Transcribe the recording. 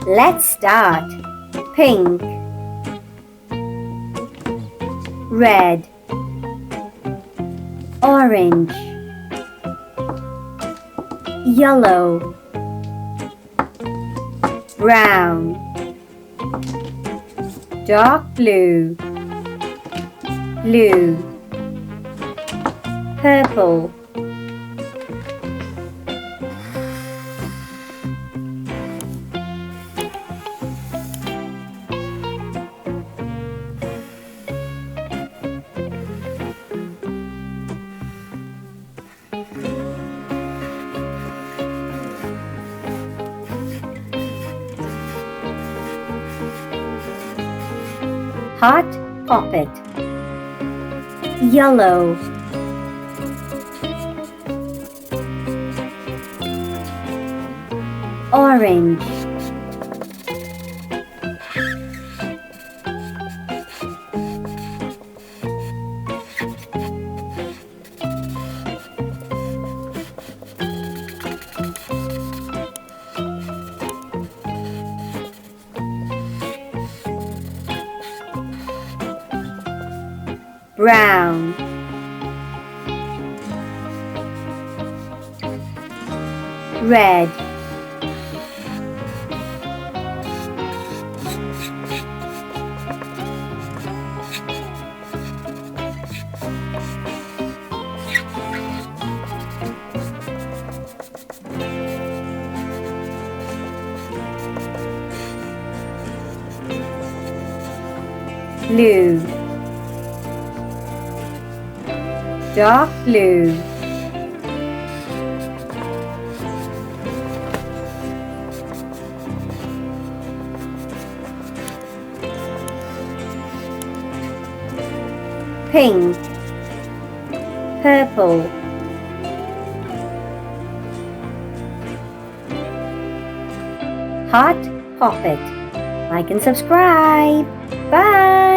Let's start. Pink, red, orange, yellow, brown, dark blue, blue, purple, hot poppet, yellow, orange, brown, red, blue, dark blue, pink, purple, hot poppet. Like and subscribe. Bye.